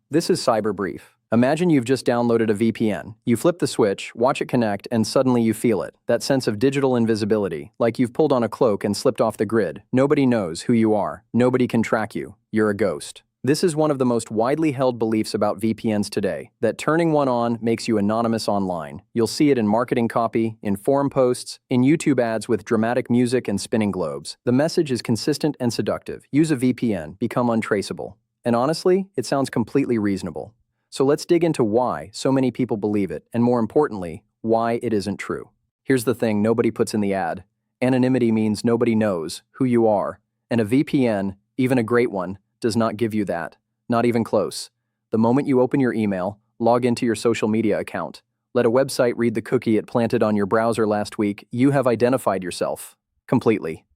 This is Cyber Brief. Imagine you've just downloaded a VPN. You flip the switch, watch it connect, and suddenly you feel it. That sense of digital invisibility, like you've pulled on a cloak and slipped off the grid. Nobody knows who you are. Nobody can track you. You're a ghost. This is one of the most widely held beliefs about VPNs today, that turning one on makes you anonymous online. You'll see it in marketing copy, in forum posts, in YouTube ads with dramatic music and spinning globes. The message is consistent and seductive. Use a VPN, become untraceable. And honestly, it sounds completely reasonable. So let's dig into why so many people believe it, and more importantly, why it isn't true. Here's the thing nobody puts in the ad. Anonymity means nobody knows who you are, and a VPN, even a great one, does not give you that. Not even close. The moment you open your email, log into your social media account, let a website read the cookie it planted on your browser last week, you have identified yourself. Completely.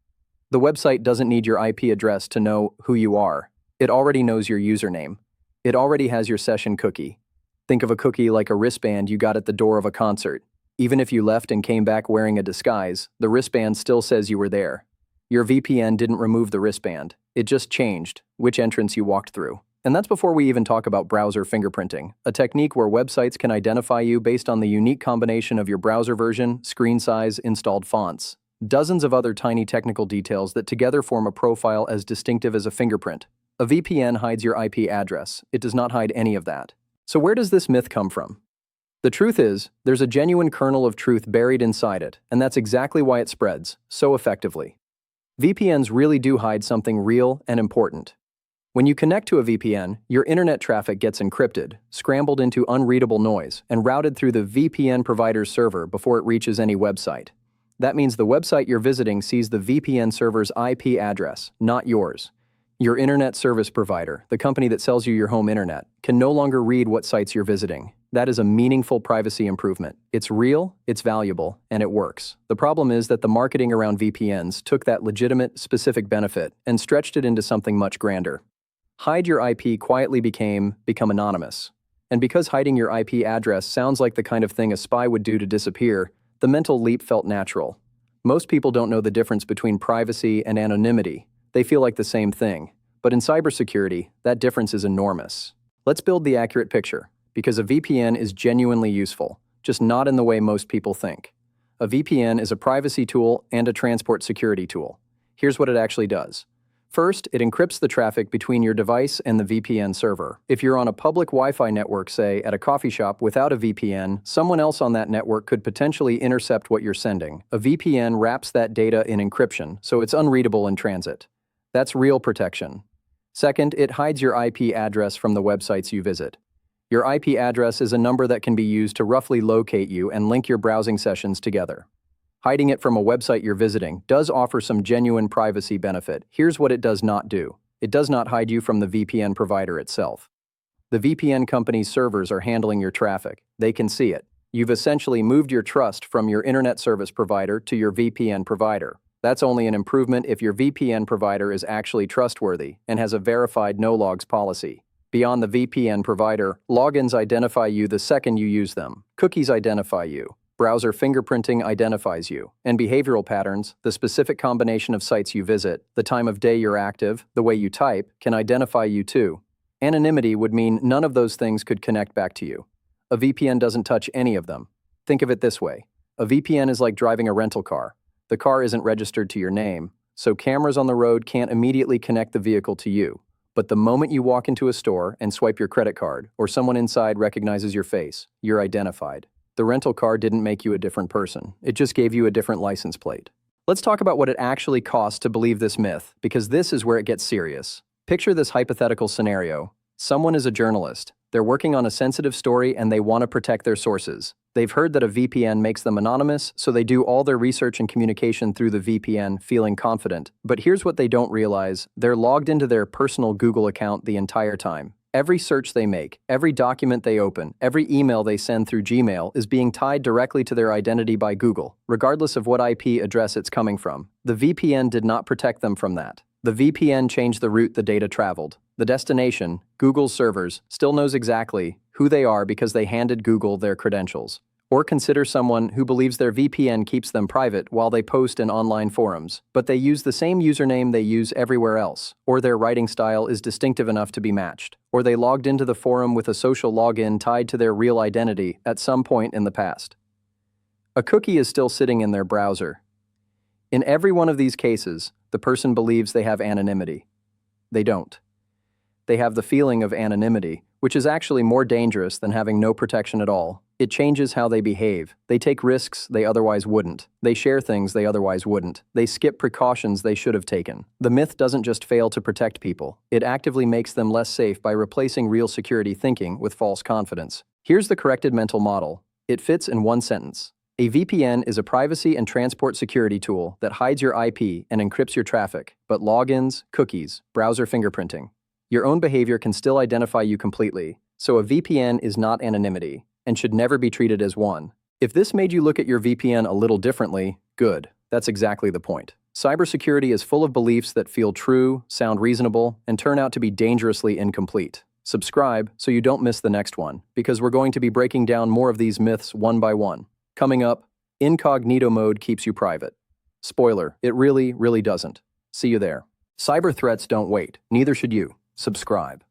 The website doesn't need your IP address to know who you are. It already knows your username. It already has your session cookie. Think of a cookie like a wristband you got at the door of a concert. Even if you left and came back wearing a disguise, the wristband still says you were there. Your VPN didn't remove the wristband. It just changed which entrance you walked through. And that's before we even talk about browser fingerprinting, a technique where websites can identify you based on the unique combination of your browser version, screen size, installed fonts. Dozens of other tiny technical details that together form a profile as distinctive as a fingerprint. A VPN hides your IP address. It does not hide any of that. So where does this myth come from? The truth is, there's a genuine kernel of truth buried inside it, and that's exactly why it spreads so effectively. VPNs really do hide something real and important. When you connect to a VPN, your internet traffic gets encrypted, scrambled into unreadable noise, and routed through the VPN provider's server before it reaches any website. That means the website you're visiting sees the VPN server's IP address, not yours. Your internet service provider, the company that sells you your home internet, can no longer read what sites you're visiting. That is a meaningful privacy improvement. It's real, it's valuable, and it works. The problem is that the marketing around VPNs took that legitimate, specific benefit and stretched it into something much grander. Hide your IP quietly become anonymous. And because hiding your IP address sounds like the kind of thing a spy would do to disappear, the mental leap felt natural. Most people don't know the difference between privacy and anonymity. They feel like the same thing. But in cybersecurity, that difference is enormous. Let's build the accurate picture, because a VPN is genuinely useful, just not in the way most people think. A VPN is a privacy tool and a transport security tool. Here's what it actually does. First, it encrypts the traffic between your device and the VPN server. If you're on a public Wi-Fi network, say, at a coffee shop without a VPN, someone else on that network could potentially intercept what you're sending. A VPN wraps that data in encryption, so it's unreadable in transit. That's real protection. Second, it hides your IP address from the websites you visit. Your IP address is a number that can be used to roughly locate you and link your browsing sessions together. Hiding it from a website you're visiting does offer some genuine privacy benefit. Here's what it does not do. It does not hide you from the VPN provider itself. The VPN company's servers are handling your traffic. They can see it. You've essentially moved your trust from your internet service provider to your VPN provider. That's only an improvement if your VPN provider is actually trustworthy and has a verified no-logs policy. Beyond the VPN provider, logins identify you the second you use them. Cookies identify you. Browser fingerprinting identifies you. And behavioral patterns, the specific combination of sites you visit, the time of day you're active, the way you type, can identify you too. Anonymity would mean none of those things could connect back to you. A VPN doesn't touch any of them. Think of it this way. A VPN is like driving a rental car. The car isn't registered to your name, so cameras on the road can't immediately connect the vehicle to you. But the moment you walk into a store and swipe your credit card, or someone inside recognizes your face, you're identified. The rental car didn't make you a different person. It just gave you a different license plate. Let's talk about what it actually costs to believe this myth, because this is where it gets serious. Picture this hypothetical scenario. Someone is a journalist. They're working on a sensitive story and they want to protect their sources. They've heard that a VPN makes them anonymous, so they do all their research and communication through the VPN, feeling confident. But here's what they don't realize. They're logged into their personal Google account the entire time. Every search they make, every document they open, every email they send through Gmail is being tied directly to their identity by Google, regardless of what IP address it's coming from. The VPN did not protect them from that. The VPN changed the route the data traveled. The destination, Google's servers, still knows exactly who they are because they handed Google their credentials. Or consider someone who believes their VPN keeps them private while they post in online forums, but they use the same username they use everywhere else, or their writing style is distinctive enough to be matched, or they logged into the forum with a social login tied to their real identity at some point in the past. A cookie is still sitting in their browser. In every one of these cases, the person believes they have anonymity. They don't. They have the feeling of anonymity, which is actually more dangerous than having no protection at all. It changes how they behave. They take risks they otherwise wouldn't. They share things they otherwise wouldn't. They skip precautions they should have taken. The myth doesn't just fail to protect people. It actively makes them less safe by replacing real security thinking with false confidence. Here's the corrected mental model. It fits in one sentence. A VPN is a privacy and transport security tool that hides your IP and encrypts your traffic, but logins, cookies, browser fingerprinting. Your own behavior can still identify you completely, so a VPN is not anonymity and should never be treated as one. If this made you look at your VPN a little differently, good. That's exactly the point. Cybersecurity is full of beliefs that feel true, sound reasonable, and turn out to be dangerously incomplete. Subscribe so you don't miss the next one, because we're going to be breaking down more of these myths one by one. Coming up, incognito mode keeps you private. Spoiler, it really doesn't. See you there. Cyber threats don't wait, neither should you. Subscribe.